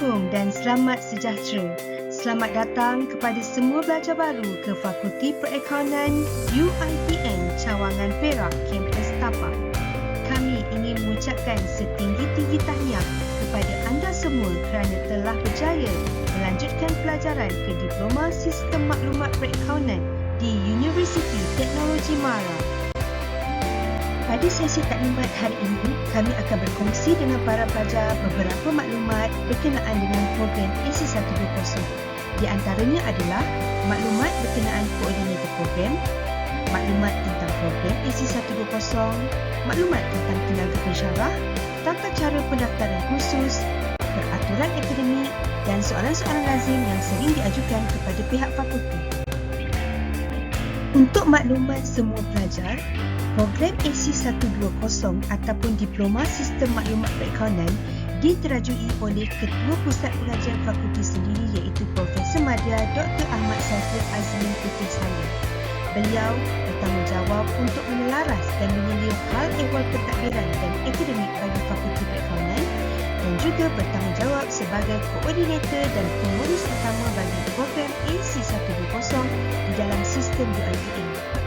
Assalamualaikum dan selamat sejahtera. Selamat datang kepada semua pelajar baru ke Fakulti Perakaunan UiTM Cawangan Perak, kampus Tapak. Kami ingin mengucapkan setinggi-tinggi tahniah kepada anda semua kerana telah berjaya melanjutkan pelajaran ke Diploma Sistem Maklumat Perakaunan di Universiti Teknologi Mara. Pada sesi taklimat hari ini, kami akan berkongsi dengan para pelajar beberapa maklumat berkenaan dengan program AC120. Di antaranya adalah maklumat berkenaan koordinator program, maklumat tentang program AC120, maklumat tentang tenaga pensyarah, tata cara pendaftaran khusus, peraturan akademik dan soalan-soalan lazim yang sering diajukan kepada pihak fakulti. Untuk maklumat semua pelajar, program AC120 ataupun Diploma Sistem Maklumat Perakaunan diterajui oleh Ketua Pusat Pengajian Fakulti sendiri iaitu Profesor Madya Dr. Ahmad Saiful Azmin Putih Salim. Beliau bertanggungjawab untuk menelaras dan menyelia hal ehwal pentadbiran dan akademik bagi Fakulti Perakaunan dan juga bertanggungjawab sebagai koordinator dan pengurus utama bagi program AC120 di dalam sistem UiTM.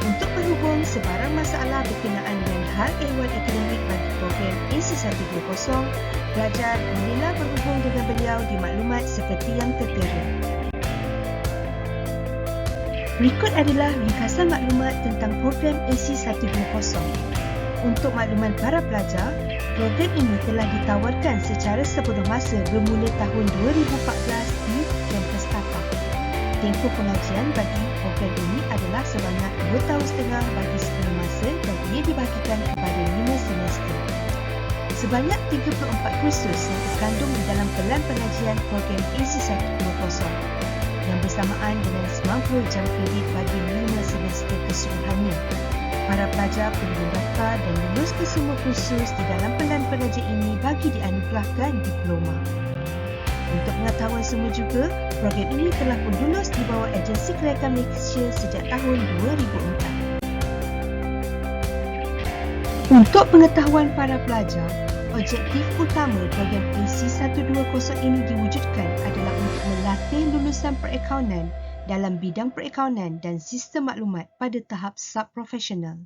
Untuk berhubung sebarang masalah berkenaan dengan hal ehwal akademik bagi program AC120, pelajar bolehlah berhubung dengan beliau di maklumat seperti yang tertera. Berikut adalah ringkasan maklumat tentang program AC120. Untuk makluman para pelajar, program ini telah ditawarkan secara sebelum masa bermula tahun 2014 di kampus Tapak. Tempoh pengajian bagi program ini adalah sebanyak 2 tahun setengah bagi sebelum masa dan ia dibahagikan kepada 5 semester. Sebanyak 34 kursus yang terkandung di dalam pelan pengajian program AC120 yang bersamaan dengan 90 jam kredit bagi 5 semester keseluruhannya. Para pelajar perlu mendaftar dan lulus ke semua kursus di dalam pelan pengajian ini bagi dianugerahkan diploma. Untuk pengetahuan semua juga, program ini telah pun lulus di bawah Agensi Kelayakan Malaysia sejak tahun 2004. Untuk pengetahuan para pelajar, objektif utama program AC120 ini diwujudkan adalah untuk melatih lulusan perakaunan dalam bidang perakaunan dan sistem maklumat pada tahap sub-profesional.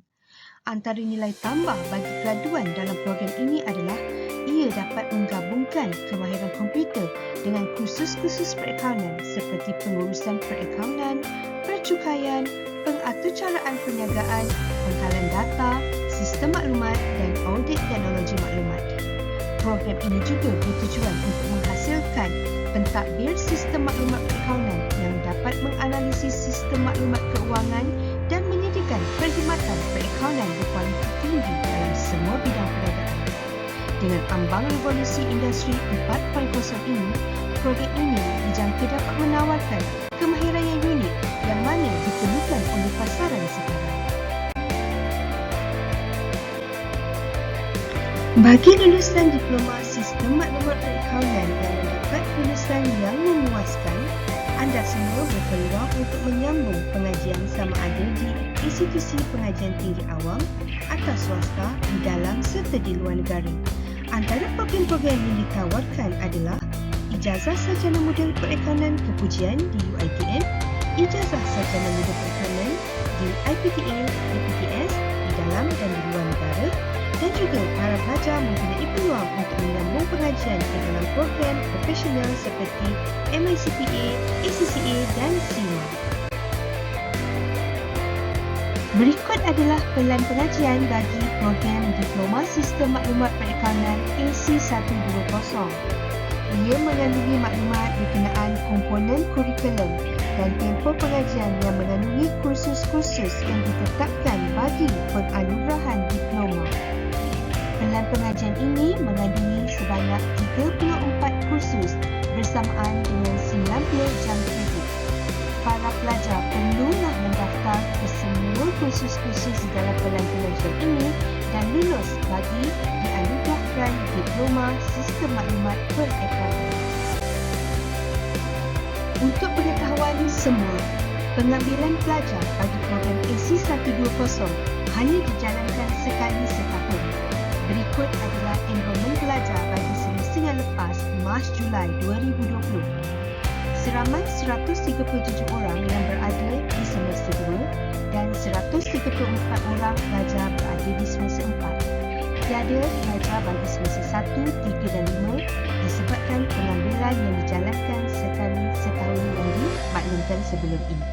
Antara nilai tambah bagi graduan dalam program ini adalah ia dapat menggabungkan kemahiran komputer dengan kursus-kursus perakaunan seperti pengurusan perakaunan, percukaian, pengaturcaraan perniagaan, penghalan data, sistem maklumat dan audit teknologi maklumat. Program ini juga bertujuan untuk menghasilkan pentadbir sistem maklumat perakaunan yang dapat menganalisis sistem maklumat keuangan dan menyediakan perkhidmatan perakaunan berkualiti tinggi dalam semua bidang perniagaan. Dengan ambang revolusi industri 4.0 ini, program ini dijangka dapat menawarkan kemahiran yang unik yang mana diperlukan oleh pasaran sekarang. Bagi lulusan Diploma Sistem Maklumat Perakaunan yang mendapat lulusan yang memuaskan, anda semua berpeluang untuk menyambung pengajian sama ada di institusi pengajian tinggi awam atau swasta di dalam serta di luar negara. Antara program-program yang ditawarkan adalah Ijazah Sarjana Muda Perakaunan Kepujian di UiTM, Ijazah Sarjana Muda Perakaunan di IPTA, IPTS di dalam dan di luar negara, dan juga para pelajar mempunyai peluang untuk menyambung pengajian ke dalam program profesional seperti MICPA, ACCA dan CIMA. Berikut adalah pelan pengajian bagi program Diploma Sistem Maklumat Perakaunan AC120. Ia mengandungi maklumat berkenaan komponen kurikulum dan tempoh pengajian yang mengandungi kursus-kursus yang ditetapkan bagi penganugerahan diploma. Pelan pengajian ini mengandungi sebanyak 34 kursus bersamaan dengan 90 jam kredit. Para pelajar perlulah mendaftar ke semua kursus-kursus di dalam pelan pengajian ini dan lulus bagi dianugerahkan Diploma Sistem Maklumat Perakaunan. Untuk pengetahuan semua, pengambilan pelajar bagi program AC120 hanya dijalankan sekali setahun. Berikut adalah enrolment pelajar bagi semester yang lepas Mac Julai 2020. Seramai 137 orang yang berada di semester 2 dan 134 orang pelajar berada di semester 4. Tiada pelajar bagi semester 1, 3 dan 5 disebabkan pengambilan yang dijalankan sekali setahun yang dimaklumkan sebelum ini.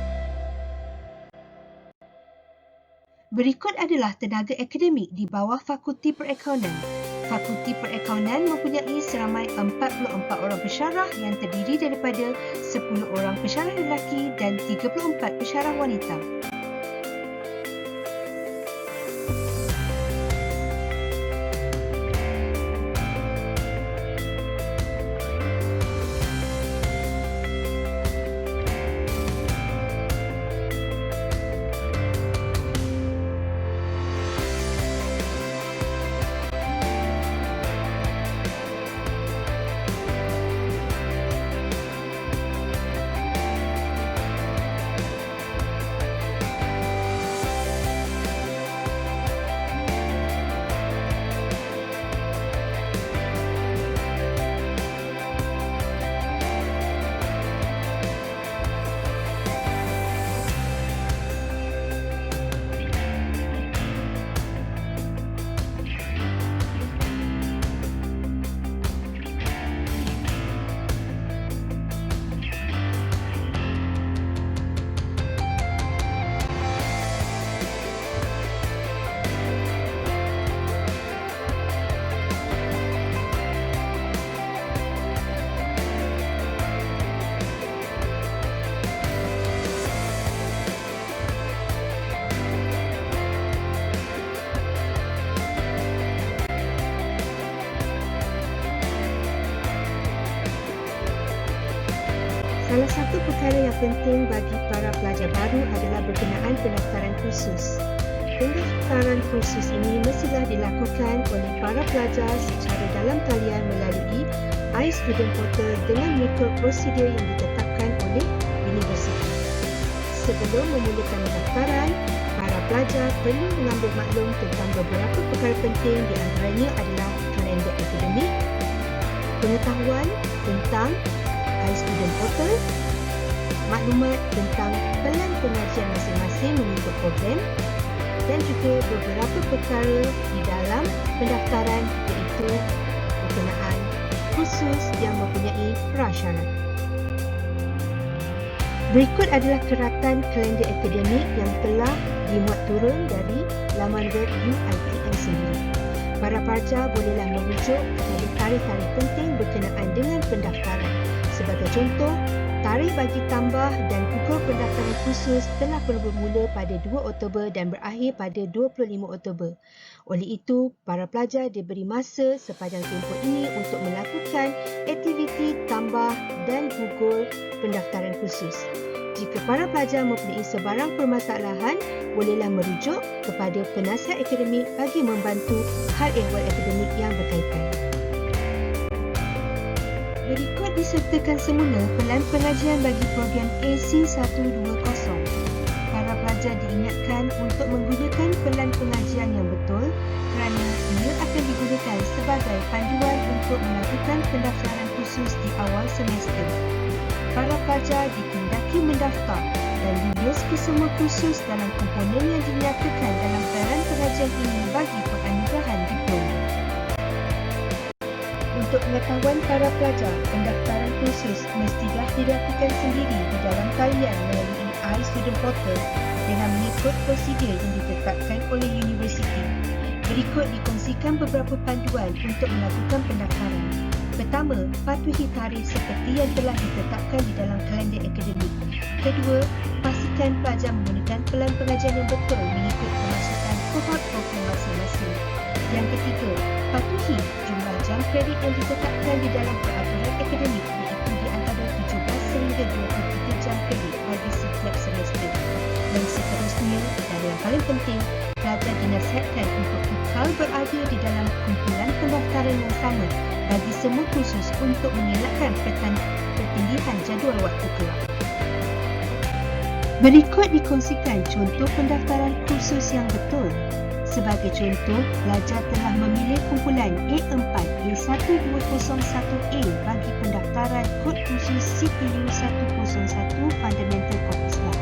Berikut adalah tenaga akademik di bawah Fakulti Perakaunan. Fakulti Perakaunan mempunyai seramai 44 orang pensyarah yang terdiri daripada 10 orang pensyarah lelaki dan 34 pensyarah wanita. Salah satu perkara yang penting bagi para pelajar baru adalah berkenaan pendaftaran kursus. Pendaftaran kursus ini mestilah dilakukan oleh para pelajar secara dalam talian melalui iStudent Portal dengan mengikut prosedur yang ditetapkan oleh universiti. Sebelum memulakan pendaftaran, para pelajar perlu mengambil maklum tentang beberapa perkara penting, di antaranya adalah kalender akademik, pengetahuan tentang iStudent Portal, maklumat tentang pelan pengajian masing-masing mengikut program dan juga beberapa perkara di dalam pendaftaran iaitu berkenaan kursus yang mempunyai prasyarat. Berikut adalah keratan kalender akademik yang telah dimuat turun dari laman web UiTM sendiri. Para pelajar bolehlah merujuk kepada tarikh-tarikh penting berkenaan dengan pendaftaran. Sebagai contoh, tarikh bagi tambah dan gugur pendaftaran khusus telah bermula pada 2 Oktober dan berakhir pada 25 Oktober. Oleh itu, para pelajar diberi masa sepanjang tempoh ini untuk melakukan aktiviti tambah dan gugur pendaftaran khusus. Jika para pelajar mempunyai sebarang permasalahan, bolehlah merujuk kepada penasihat akademik bagi membantu hal ehwal akademik yang berkaitan. Berikut disertakan semula pelan pengajian bagi program AC120. Para pelajar diingatkan untuk menggunakan pelan pengajian yang betul kerana ia akan digunakan sebagai panduan untuk melakukan pendaftaran khusus di awal semester. Para pelajar ditindaki mendaftar dan lulus ke semua kursus dalam komponen yang dinyatakan dalam pelan pengajian ini bagi penganugerahan diploma. Untuk pengetahuan para pelajar, pendaftaran kursus mestilah dilakukan sendiri di dalam talian melalui iStudent Portal dengan mengikut prosedur yang ditetapkan oleh universiti. Berikut dikongsikan beberapa panduan untuk melakukan pendaftaran. Pertama, patuhi tarikh seperti yang telah ditetapkan di dalam kalender akademik. Kedua, pastikan pelajar menggunakan pelan pengajian yang betul mengikut pemasukan kohort program masing-masing. Yang ketiga, patuhi jumlah jam kredit yang ditetapkan di dalam peraturan akademik, iaitu di antara 17 sehingga 23 jam kredit bagi setiap semester. Dan seterusnya, dan yang paling penting, pelajar dinasihatkan untuk kekal berada di dalam kumpulan pendaftaran yang sama bagi semua kursus untuk mengelakkan pertindihan jadual waktu kelak. Berikut dikongsikan contoh pendaftaran kursus yang betul. Sebagai contoh, pelajar telah memilih kumpulan A4 A1201A bagi pendaftaran kod khusus CPU 101 Fundamental Corpus Lab.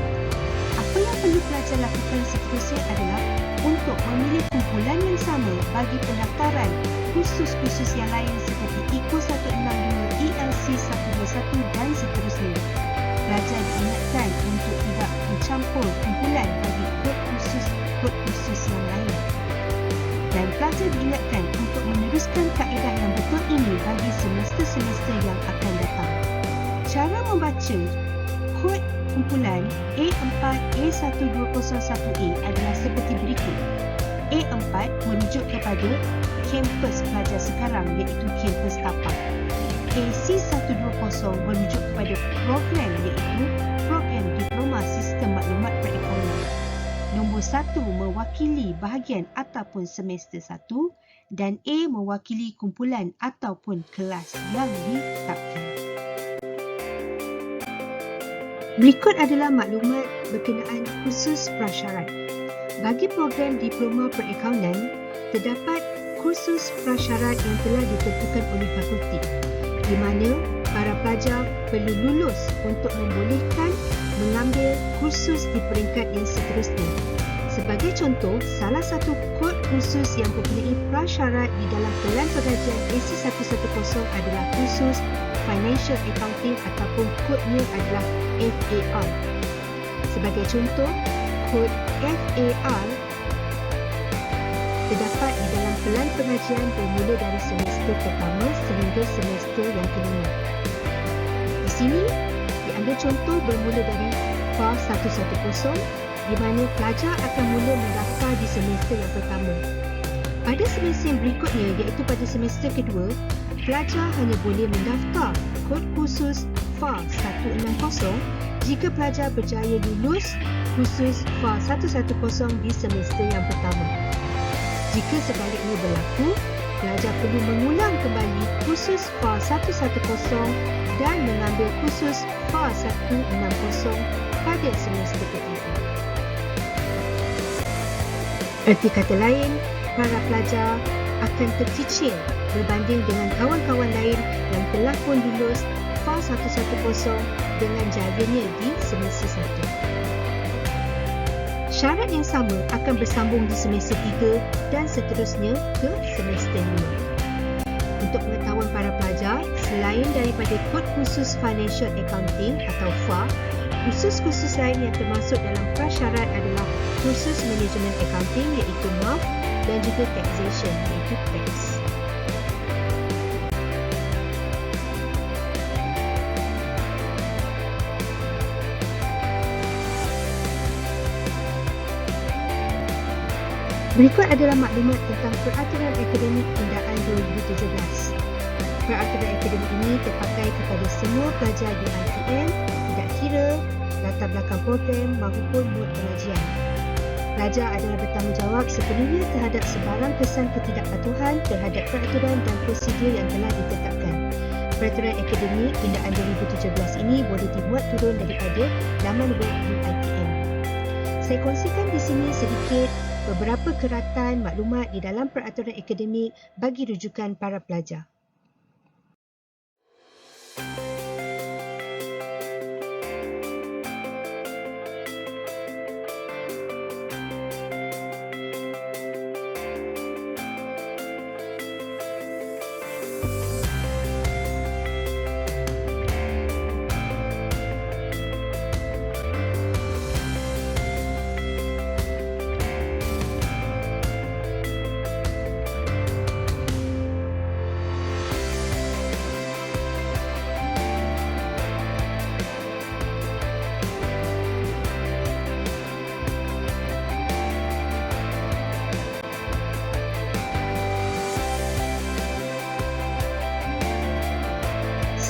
Apa yang perlu pelajar lakukan seterusnya adalah untuk memilih kumpulan yang sama bagi pendaftaran khusus-khusus yang lain seperti ICO 162, ELC 121 dan seterusnya. Pelajar diingatkan untuk tidak mencampur kumpulan bagi kod khusus yang lain. Dan pelajar diingatkan untuk meneruskan kaedah yang betul ini bagi semester-semester yang akan datang. Cara membaca kod kumpulan A4 A1201A adalah seperti berikut. A4 merujuk kepada kampus pelajar sekarang iaitu kampus tapak. AC120 merujuk kepada program iaitu program Diploma Sistem Maklumat Perekonomian. Nombor 1 mewakili bahagian ataupun semester 1 dan A mewakili kumpulan ataupun kelas yang ditetapkan. Berikut adalah maklumat berkenaan khusus prasyarat. Bagi program Diploma Perakaunan, terdapat kursus prasyarat yang telah ditentukan oleh fakulti, di mana para pelajar perlu lulus untuk membolehkan mengambil kursus di peringkat yang seterusnya. Sebagai contoh, salah satu kod khusus yang mempunyai prasyarat di dalam pelan pengajian AC110 adalah kursus Financial Accounting ataupun kodnya adalah FAR. Sebagai contoh, kod FAR terdapat di dalam pelan pengajian bermula dari semester pertama sehingga semester yang kelima. Di sini, diambil contoh bermula dari FAR 110 di mana pelajar akan mula mendaftar di semester yang pertama. Pada semester yang berikutnya iaitu pada semester kedua, pelajar hanya boleh mendaftar kod khusus FAR 160 jika pelajar berjaya lulus khusus FAR 110 di semester yang pertama. Jika sebaliknya berlaku, pelajar perlu mengulang kembali khusus FAR 110 dan mengambil khusus FAR 160 pada semester ketiga. Erti kata lain, para pelajar akan tercicir berbanding dengan kawan-kawan lain yang telah pun lulus FAR 110 dengan jayanya di semester 1. Syarat yang sama akan bersambung di semester 3 dan seterusnya ke semester 5. Untuk pengetahuan para pelajar, selain daripada kod khusus Financial Accounting atau FAR, khusus-khusus lain yang termasuk dalam prasyarat adalah khusus Management Accounting iaitu MAF dan juga Taxation iaitu Tax. Berikut adalah maklumat tentang peraturan akademik pindaan 2017. Peraturan akademik ini terpakai kepada semua pelajar di ITM, tidak kira latar belakang program maupun mood pengajian. Pelajar adalah bertanggungjawab sepenuhnya terhadap sebarang kesan ketidakpatuhan terhadap peraturan dan prosedur yang telah ditetapkan. Peraturan akademik pindaan 2017 ini boleh dimuat turun daripada laman web UiTM. Saya kongsikan di sini sedikit beberapa keratan maklumat di dalam peraturan akademik bagi rujukan para pelajar.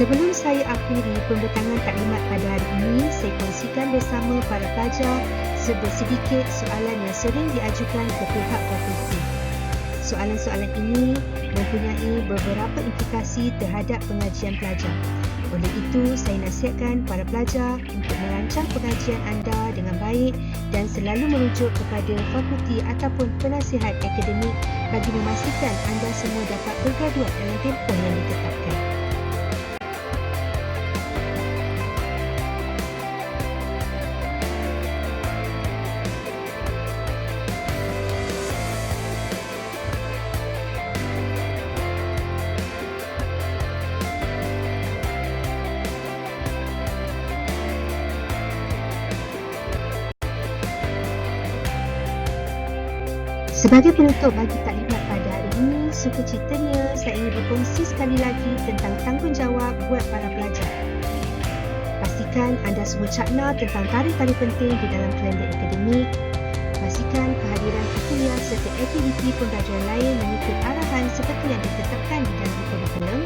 Sebelum saya akhiri pembentangan taklimat pada hari ini, saya kongsikan bersama para pelajar sedikit soalan yang sering diajukan ke pihak fakulti. Soalan-soalan ini mempunyai beberapa implikasi terhadap pengajian pelajar. Oleh itu, saya nasihatkan para pelajar untuk merancang pengajian anda dengan baik dan selalu merujuk kepada fakulti ataupun penasihat akademik bagi memastikan anda semua dapat bergraduat dalam tempoh yang ditetapkan. Sebagai penutup bagi taklimat pada hari ini, sukacitanya saya ingin berkongsi sekali lagi tentang tanggungjawab buat para pelajar. Pastikan anda semua cakna tentang tarikh-tarikh penting di dalam kalender akademik. Pastikan kehadiran kuliah serta aktiviti pembelajaran lain mengikut arahan seperti yang ditetapkan di dalam kurikulum.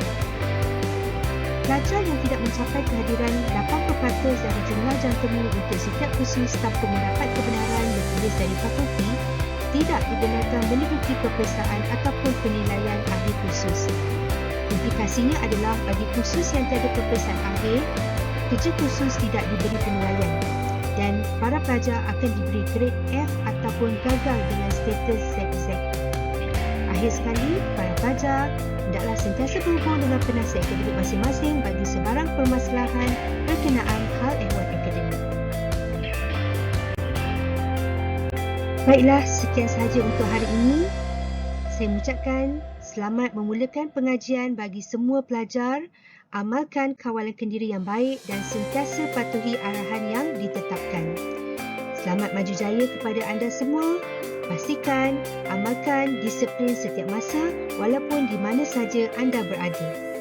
Pelajar yang tidak mencapai kehadiran 80% dari jumlah jam temu untuk setiap kursus tanpa mendapat kebenaran tertulis dari fakulti tidak dibenarkan menduduki peperiksaan ataupun penilaian akhir kursus. Implikasinya adalah bagi kursus yang tiada peperiksaan akhir, kerja kursus tidak diberi penilaian dan para pelajar akan diberi grade F ataupun gagal dengan status ZZ. Akhir sekali, para pelajar hendaklah sentiasa berhubung dengan penasihat akademik masing-masing bagi sebarang permasalahan berkenaan hal ehwal akademik. Baiklah, sekian sahaja untuk hari ini. Saya mengucapkan selamat memulakan pengajian bagi semua pelajar. Amalkan kawalan kendiri yang baik dan sentiasa patuhi arahan yang ditetapkan. Selamat maju jaya kepada anda semua. Pastikan amalkan disiplin setiap masa walaupun di mana saja anda berada.